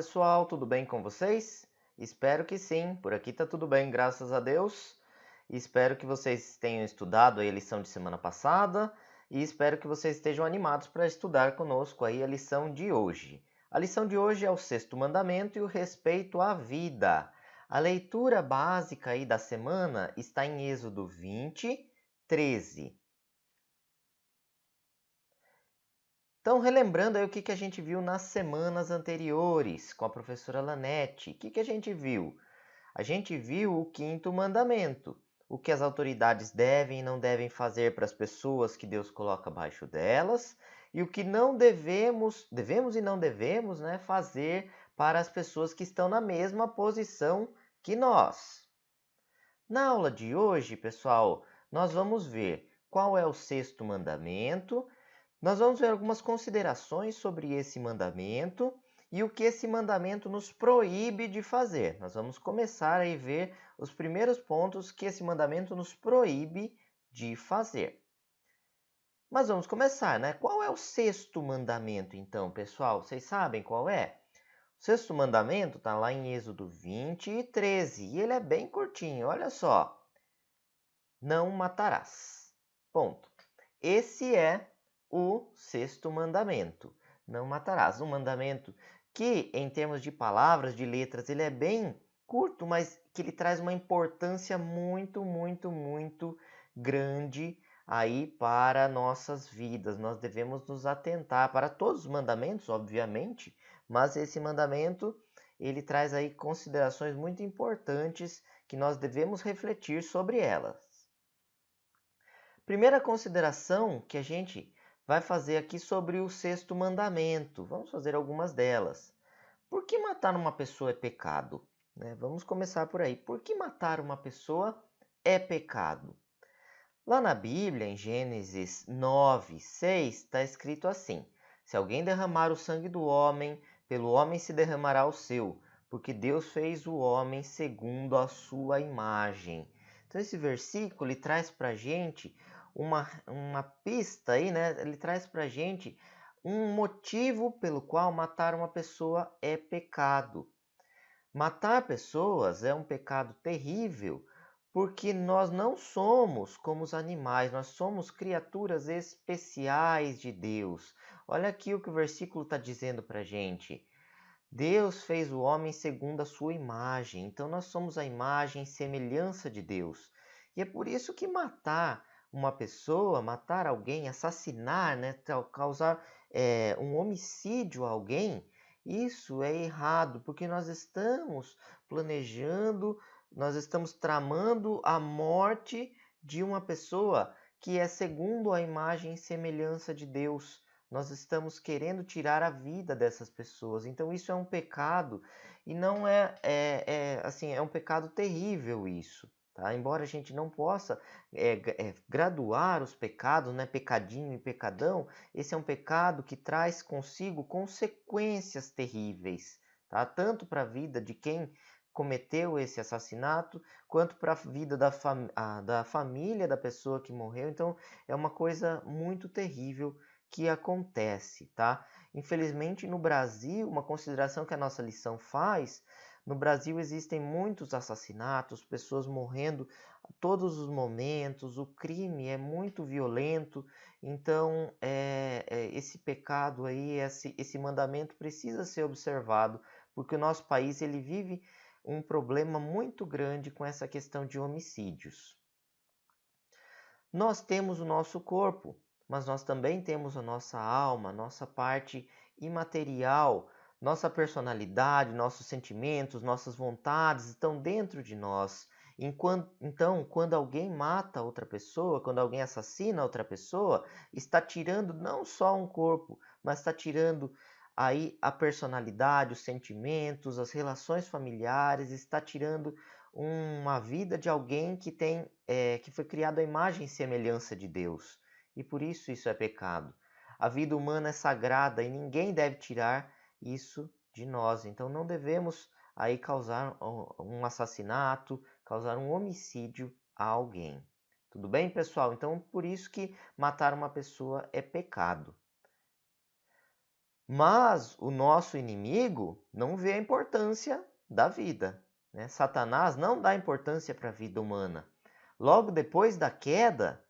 pessoal, tudo bem com vocês? Espero que sim, por aqui tá tudo bem, graças a Deus. Espero que vocês tenham estudado a lição de semana passada e espero que vocês estejam animados para estudar conosco aí a lição de hoje. A lição de hoje é o sexto mandamento e o respeito à vida. A leitura básica aí da semana está em Êxodo 20, 13. Então, relembrando aí o que a gente viu nas semanas anteriores com a professora Lanete, o que a gente viu? A gente viu o quinto mandamento, o que as autoridades devem e não devem fazer para as pessoas que Deus coloca abaixo delas, e o que não devemos e não devemos, né, fazer para as pessoas que estão na mesma posição que nós. Na aula de hoje, pessoal, nós vamos ver qual é o sexto mandamento. Nós vamos ver algumas considerações sobre esse mandamento e o que esse mandamento nos proíbe de fazer. Nós vamos começar a ver os primeiros pontos que esse mandamento nos proíbe de fazer. Mas vamos começar, né? Qual é o sexto mandamento, então, pessoal? Vocês sabem qual é? O sexto mandamento está lá em Êxodo 20 e 13, e ele é bem curtinho, olha só. Não matarás. Ponto. Esse é o sexto mandamento. Não matarás. Um mandamento que, em termos de palavras, de letras, ele é bem curto, mas que ele traz uma importância muito grande aí para nossas vidas. Nós devemos nos atentar para todos os mandamentos, obviamente, mas esse mandamento, ele traz aí considerações muito importantes que nós devemos refletir sobre elas. Primeira consideração que a gente vai fazer aqui sobre o sexto mandamento. Vamos fazer algumas delas. Por que matar uma pessoa é pecado? Vamos começar por aí. Por que matar uma pessoa é pecado? Lá na Bíblia, em Gênesis 9, 6, está escrito assim: Se alguém derramar o sangue do homem, pelo homem se derramará o seu, porque Deus fez o homem segundo a sua imagem. Então, esse versículo ele traz para a gente uma pista aí, né? Ele traz para a gente um motivo pelo qual matar uma pessoa é pecado. Matar pessoas é um pecado terrível, porque nós não somos como os animais, nós somos criaturas especiais de Deus. Olha aqui o que o versículo está dizendo para a gente. Deus fez o homem segundo a sua imagem, então nós somos a imagem e semelhança de Deus. E é por isso que matar uma pessoa, matar alguém, assassinar, né, causar um homicídio a alguém, isso é errado, porque nós estamos planejando, nós estamos tramando a morte de uma pessoa que é segundo a imagem e semelhança de Deus. Nós estamos querendo tirar a vida dessas pessoas. Então isso é um pecado e não assim, é um pecado terrível isso. Tá? Embora a gente não possa graduar os pecados, né? Pecadinho e pecadão, esse é um pecado que traz consigo consequências terríveis, tá? Tanto para a vida de quem cometeu esse assassinato, quanto para a vida da família da pessoa que morreu. Então é uma coisa muito terrível que acontece, tá? Infelizmente, no Brasil, uma consideração que a nossa lição faz, no Brasil existem muitos assassinatos, pessoas morrendo a todos os momentos, o crime é muito violento, então esse pecado aí, esse mandamento precisa ser observado, porque o nosso país ele vive um problema muito grande com essa questão de homicídios. Nós temos o nosso corpo, mas nós também temos a nossa alma, nossa parte imaterial, nossa personalidade, nossos sentimentos, nossas vontades estão dentro de nós. Então, quando alguém mata outra pessoa, quando alguém assassina outra pessoa, está tirando não só um corpo, mas está tirando aí a personalidade, os sentimentos, as relações familiares, está tirando uma vida de alguém que foi criado à imagem e semelhança de Deus. E por isso é pecado. A vida humana é sagrada e ninguém deve tirar isso de nós. Então não devemos aí causar um assassinato, causar um homicídio a alguém. Tudo bem, pessoal? Então por isso que matar uma pessoa é pecado. Mas o nosso inimigo não vê a importância da vida, né? Satanás não dá importância para a vida humana. Logo depois da queda,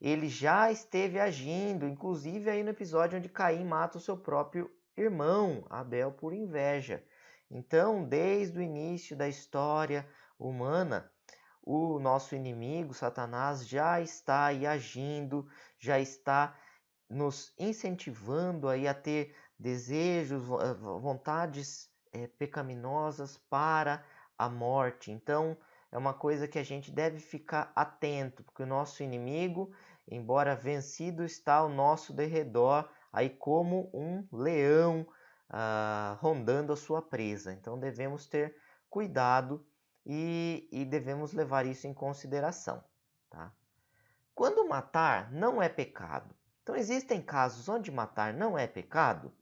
ele já esteve agindo, inclusive aí no episódio onde Caim mata o seu próprio irmão, Abel, por inveja. Então, desde o início da história humana, o nosso inimigo, Satanás, já está aí agindo, já está nos incentivando aí a ter desejos, vontades pecaminosas para a morte. Então, é uma coisa que a gente deve ficar atento, porque o nosso inimigo, embora vencido, está ao nosso derredor, aí como um leão rondando a sua presa. Então, devemos ter cuidado e devemos levar isso em consideração, tá? Quando matar não é pecado. Então, existem casos onde matar não é pecado?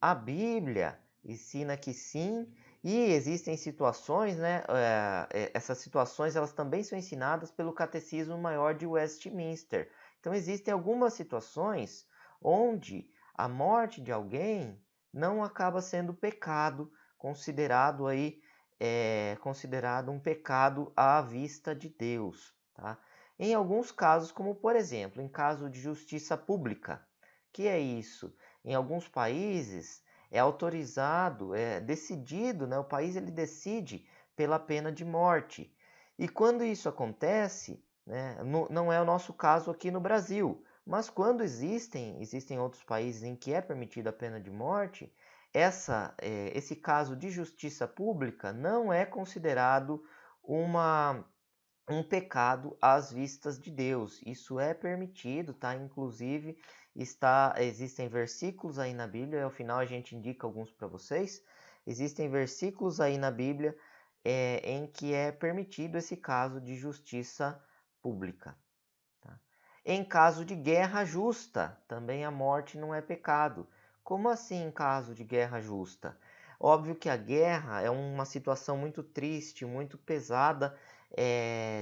A Bíblia ensina que sim, e existem situações, né? Essas situações elas também são ensinadas pelo Catecismo Maior de Westminster. Então, existem algumas situações onde a morte de alguém não acaba sendo pecado, considerado aí considerado um pecado à vista de Deus, tá? Em alguns casos, como por exemplo, em caso de justiça pública, que é isso? Em alguns países é autorizado, é decidido, né? O país ele decide pela pena de morte. E quando isso acontece, né, não é o nosso caso aqui no Brasil, mas quando existem outros países em que é permitida a pena de morte, esse caso de justiça pública não é considerado um pecado às vistas de Deus. Isso é permitido, tá? Inclusive, existem versículos aí na Bíblia, e ao final a gente indica alguns para vocês. Existem versículos aí na Bíblia em que é permitido esse caso de justiça pública. Tá? Em caso de guerra justa, também a morte não é pecado. Como assim em caso de guerra justa? Óbvio que a guerra é uma situação muito triste, muito pesada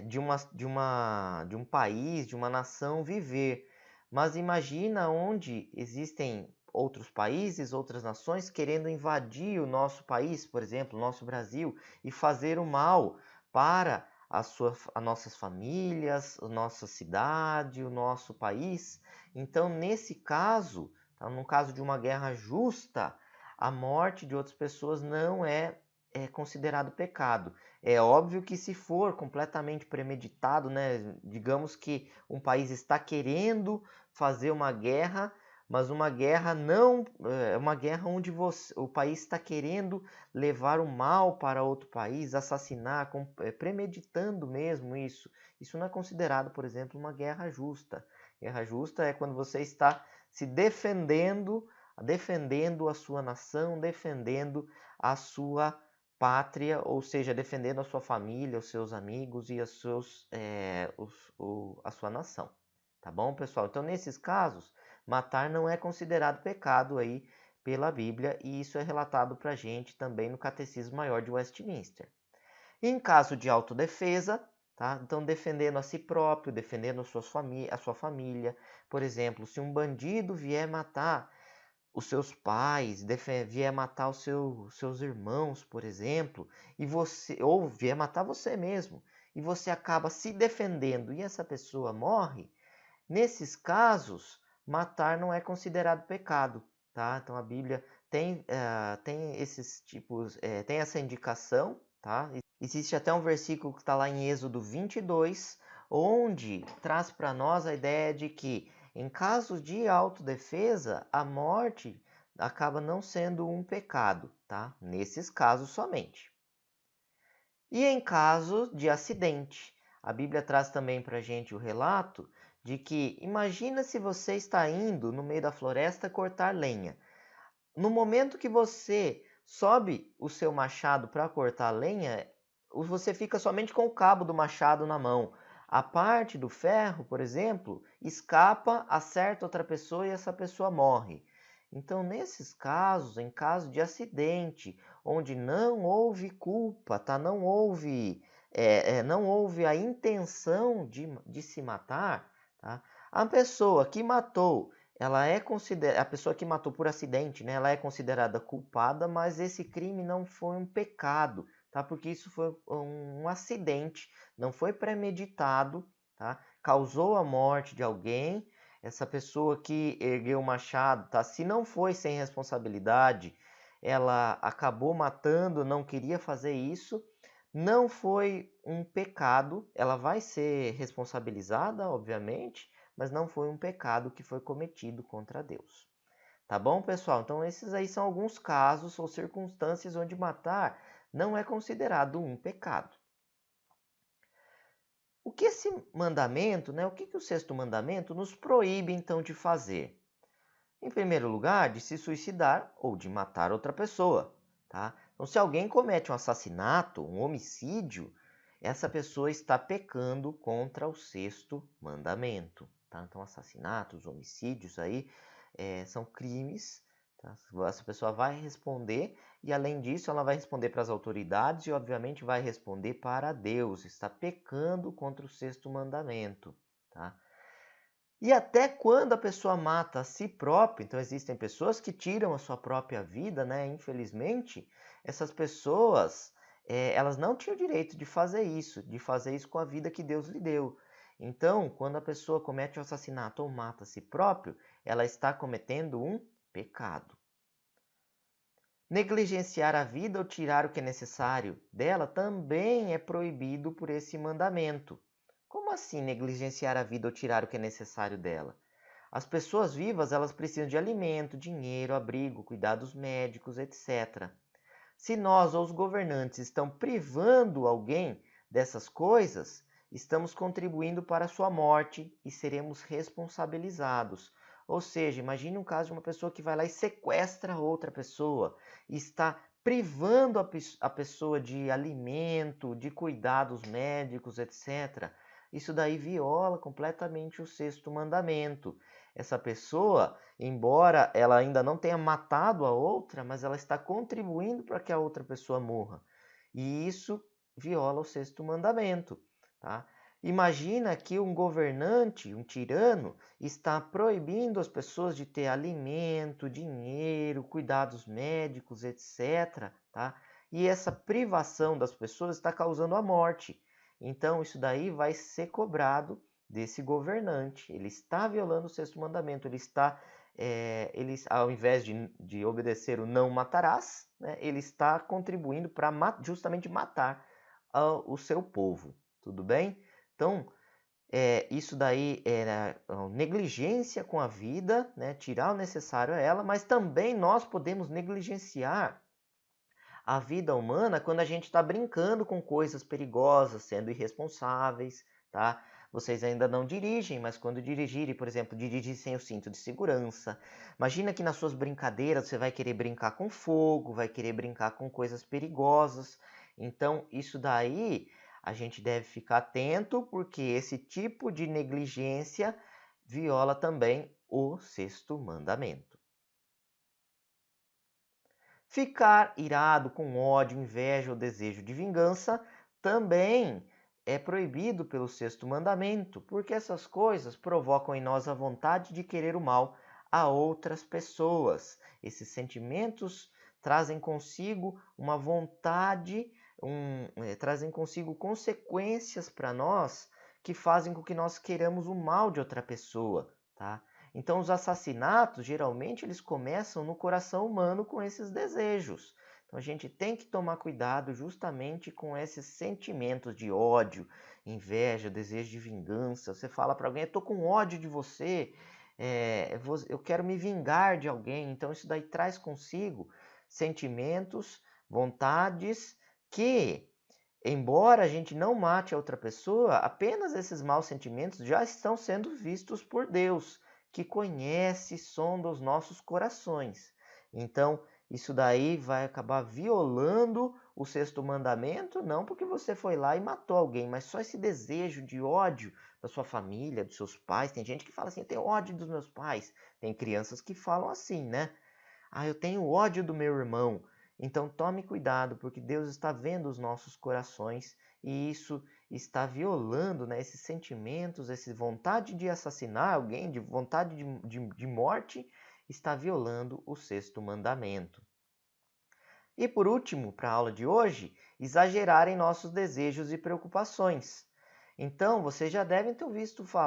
de um país, de uma nação viver. Mas imagina onde existem outros países, outras nações querendo invadir o nosso país, por exemplo, o nosso Brasil, e fazer o mal para as nossas famílias, a nossa cidade, o nosso país. Então, nesse caso, tá, no caso de uma guerra justa, a morte de outras pessoas não é considerado pecado. É óbvio que se for completamente premeditado, né, digamos que um país está querendo fazer uma guerra, mas uma guerra não é uma guerra onde o país está querendo levar o mal para outro país, assassinar, premeditando mesmo isso. Isso não é considerado, por exemplo, uma guerra justa. Guerra justa é quando você está se defendendo a sua nação, defendendo a sua pátria, ou seja, defendendo a sua família, os seus amigos e a sua nação. Tá bom, pessoal? Então, nesses casos, matar não é considerado pecado aí pela Bíblia, e isso é relatado para a gente também no Catecismo Maior de Westminster. Em caso de autodefesa, tá? Então defendendo a si próprio, defendendo a sua família. Por exemplo, se um bandido vier matar os seus pais, vier matar seus irmãos, por exemplo, ou vier matar você mesmo, e você acaba se defendendo e essa pessoa morre, nesses casos, matar não é considerado pecado, tá? Então a Bíblia tem esses tipos, tem essa indicação, tá? Existe até um versículo que está lá em Êxodo 22, onde traz para nós a ideia de que, em casos de autodefesa, a morte acaba não sendo um pecado, tá? Nesses casos somente. E em caso de acidente, a Bíblia traz também para a gente o relato de que, imagina se você está indo no meio da floresta cortar lenha. No momento que você sobe o seu machado para cortar lenha, você fica somente com o cabo do machado na mão. A parte do ferro, por exemplo, escapa, acerta outra pessoa e essa pessoa morre. Então, nesses casos, em caso de acidente, onde não houve culpa, tá? Não houve a intenção de se matar, tá? A pessoa que matou ela é considerada, a pessoa que matou por acidente, né, ela é considerada culpada, mas esse crime não foi um pecado, tá? Porque isso foi um acidente, não foi premeditado, tá? Causou a morte de alguém, essa pessoa que ergueu o machado, tá? Se não foi sem responsabilidade, ela acabou matando, não queria fazer isso, não foi um pecado, ela vai ser responsabilizada, obviamente, mas não foi um pecado que foi cometido contra Deus. Tá bom, pessoal? Então, esses aí são alguns casos ou circunstâncias onde matar não é considerado um pecado. O que esse mandamento, né? O que o sexto mandamento nos proíbe então de fazer? Em primeiro lugar, de se suicidar ou de matar outra pessoa, tá? Então, se alguém comete um assassinato, um homicídio, essa pessoa está pecando contra o sexto mandamento, tá? Então, assassinatos, homicídios aí são crimes, tá? Essa pessoa vai responder e, além disso, ela vai responder para as autoridades e, obviamente, vai responder para Deus. Está pecando contra o sexto mandamento, tá? E até quando a pessoa mata a si própria, então existem pessoas que tiram a sua própria vida, né? Infelizmente, essas pessoas, elas não tinham o direito de fazer isso com a vida que Deus lhe deu. Então, quando a pessoa comete o assassinato ou mata a si próprio, ela está cometendo um pecado. Negligenciar a vida ou tirar o que é necessário dela também é proibido por esse mandamento. Como assim negligenciar a vida ou tirar o que é necessário dela? As pessoas vivas, elas precisam de alimento, dinheiro, abrigo, cuidados médicos, etc. Se nós ou os governantes estão privando alguém dessas coisas, estamos contribuindo para a sua morte e seremos responsabilizados. Ou seja, imagine um caso de uma pessoa que vai lá e sequestra outra pessoa, e está privando a pessoa de alimento, de cuidados médicos, etc. Isso daí viola completamente o sexto mandamento. Essa pessoa, embora ela ainda não tenha matado a outra, mas ela está contribuindo para que a outra pessoa morra. E isso viola o sexto mandamento, tá? Imagina que um governante, um tirano, está proibindo as pessoas de ter alimento, dinheiro, cuidados médicos, etc, tá? E essa privação das pessoas está causando a morte. Então isso daí vai ser cobrado desse governante. Ele está violando o sexto mandamento, ao invés de obedecer o não matarás, né, ele está contribuindo para justamente matar o seu povo. Tudo bem? Então, isso daí é negligência com a vida, né, tirar o necessário a ela, mas também nós podemos negligenciar a vida humana quando a gente está brincando com coisas perigosas, sendo irresponsáveis, tá? Vocês ainda não dirigem, mas quando dirigirem, por exemplo, dirigir sem o cinto de segurança. Imagina que nas suas brincadeiras você vai querer brincar com fogo, vai querer brincar com coisas perigosas. Então, isso daí a gente deve ficar atento, porque esse tipo de negligência viola também o sexto mandamento. Ficar irado com ódio, inveja ou desejo de vingança também é proibido pelo sexto mandamento, porque essas coisas provocam em nós a vontade de querer o mal a outras pessoas. Esses sentimentos trazem consigo uma vontade, trazem consigo consequências para nós que fazem com que nós queiramos o mal de outra pessoa, tá? Então, os assassinatos, geralmente, eles começam no coração humano com esses desejos. Então, a gente tem que tomar cuidado justamente com esses sentimentos de ódio, inveja, desejo de vingança. Você fala para alguém, eu estou com ódio de você, eu quero me vingar de alguém. Então, isso daí traz consigo sentimentos, vontades que, embora a gente não mate a outra pessoa, apenas esses maus sentimentos já estão sendo vistos por Deus, que conhece e sonda os nossos corações. Então, isso daí vai acabar violando o sexto mandamento, não porque você foi lá e matou alguém, mas só esse desejo de ódio da sua família, dos seus pais. Tem gente que fala assim, eu tenho ódio dos meus pais. Tem crianças que falam assim, né? Ah, eu tenho ódio do meu irmão. Então tome cuidado, porque Deus está vendo os nossos corações e isso está violando, né, esses sentimentos, essa vontade de assassinar alguém, de vontade de morte, está violando o sexto mandamento. E por último, para a aula de hoje, exagerar em nossos desejos e preocupações. Então, vocês já devem ter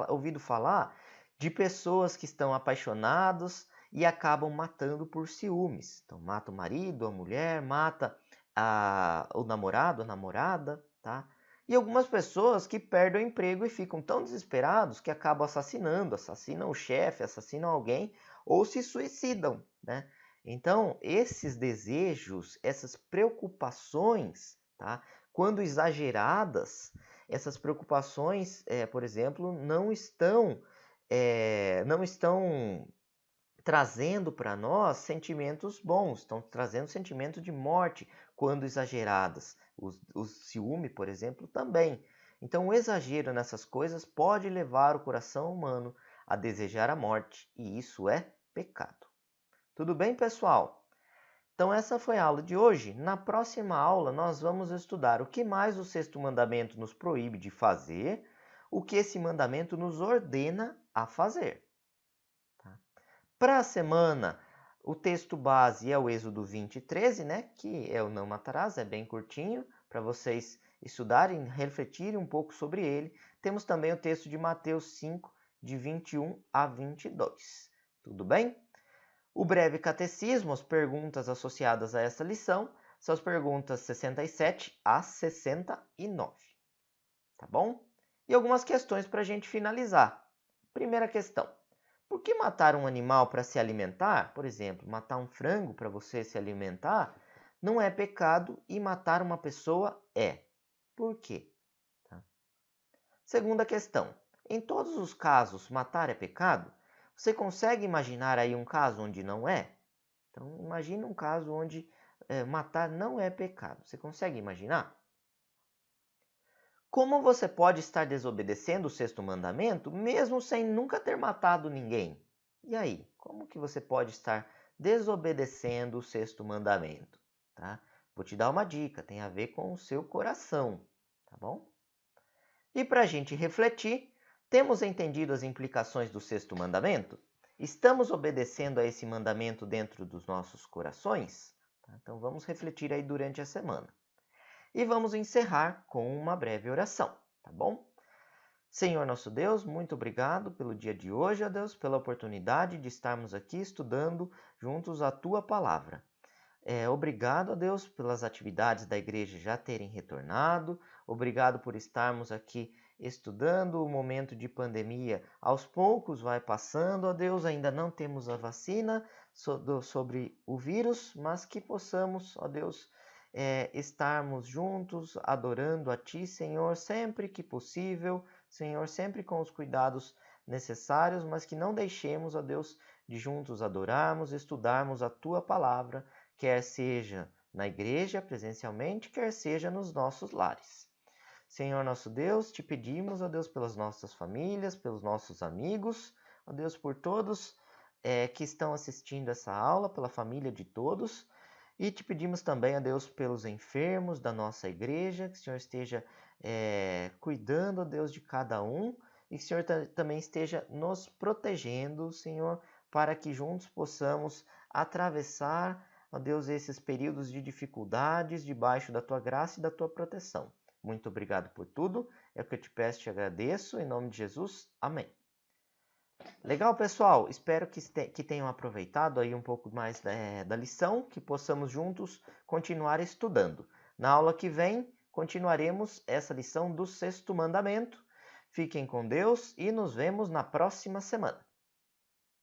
ouvido falar de pessoas que estão apaixonados e acabam matando por ciúmes. Então, mata o marido, a mulher, mata o namorado, a namorada, tá? E algumas pessoas que perdem o emprego e ficam tão desesperados que acabam assassinam o chefe, assassinam alguém ou se suicidam, né? Então, esses desejos, essas preocupações, tá? Quando exageradas, essas preocupações, por exemplo, não estão trazendo para nós sentimentos bons, estão trazendo sentimento de morte quando exageradas. O ciúme, por exemplo, também. Então, o exagero nessas coisas pode levar o coração humano a desejar a morte, e isso é pecado. Tudo bem, pessoal? Então, essa foi a aula de hoje. Na próxima aula, nós vamos estudar o que mais o sexto mandamento nos proíbe de fazer, o que esse mandamento nos ordena a fazer. Tá? Para a semana, o texto base é o Êxodo 20:13, né? Que é o não matarás, é bem curtinho, para vocês estudarem, refletirem um pouco sobre ele. Temos também o texto de Mateus 5, de 21 a 22. Tudo bem? O breve catecismo, as perguntas associadas a essa lição, são as perguntas 67 a 69. Tá bom? E algumas questões para a gente finalizar. Primeira questão. Por que matar um animal para se alimentar, por exemplo, matar um frango para você se alimentar, não é pecado e matar uma pessoa é? Por quê? Tá? Segunda questão. Em todos os casos, matar é pecado? Você consegue imaginar aí um caso onde não é? Então, imagine um caso onde matar não é pecado. Você consegue imaginar? Como você pode estar desobedecendo o sexto mandamento mesmo sem nunca ter matado ninguém? E aí, como que você pode estar desobedecendo o sexto mandamento? Tá? Vou te dar uma dica, tem a ver com o seu coração, tá bom? E para a gente refletir, temos entendido as implicações do sexto mandamento? Estamos obedecendo a esse mandamento dentro dos nossos corações? Então vamos refletir aí durante a semana. E vamos encerrar com uma breve oração, tá bom? Senhor nosso Deus, muito obrigado pelo dia de hoje, ó Deus, pela oportunidade de estarmos aqui estudando juntos a Tua Palavra. Obrigado a Deus pelas atividades da igreja já terem retornado. Obrigado por estarmos aqui estudando. O momento de pandemia aos poucos vai passando, ó Deus. Ainda não temos a vacina sobre o vírus, mas que possamos, ó Deus, estarmos juntos adorando a Ti, Senhor, sempre que possível. Senhor, sempre com os cuidados necessários, mas que não deixemos, ó Deus, de juntos adorarmos, estudarmos a Tua Palavra, quer seja na igreja presencialmente, quer seja nos nossos lares. Senhor nosso Deus, te pedimos, ó Deus, pelas nossas famílias, pelos nossos amigos, ó Deus, por todos que estão assistindo essa aula, pela família de todos, e te pedimos também, ó Deus, pelos enfermos da nossa igreja, que o Senhor esteja cuidando, ó Deus, de cada um, e que o Senhor também esteja nos protegendo, Senhor, para que juntos possamos atravessar, ó Deus, esses períodos de dificuldades debaixo da Tua graça e da Tua proteção. Muito obrigado por tudo. É o que eu te peço e te agradeço. Em nome de Jesus. Amém. Legal, pessoal? Espero que tenham aproveitado aí um pouco mais da lição, que possamos juntos continuar estudando. Na aula que vem, continuaremos essa lição do sexto mandamento. Fiquem com Deus e nos vemos na próxima semana.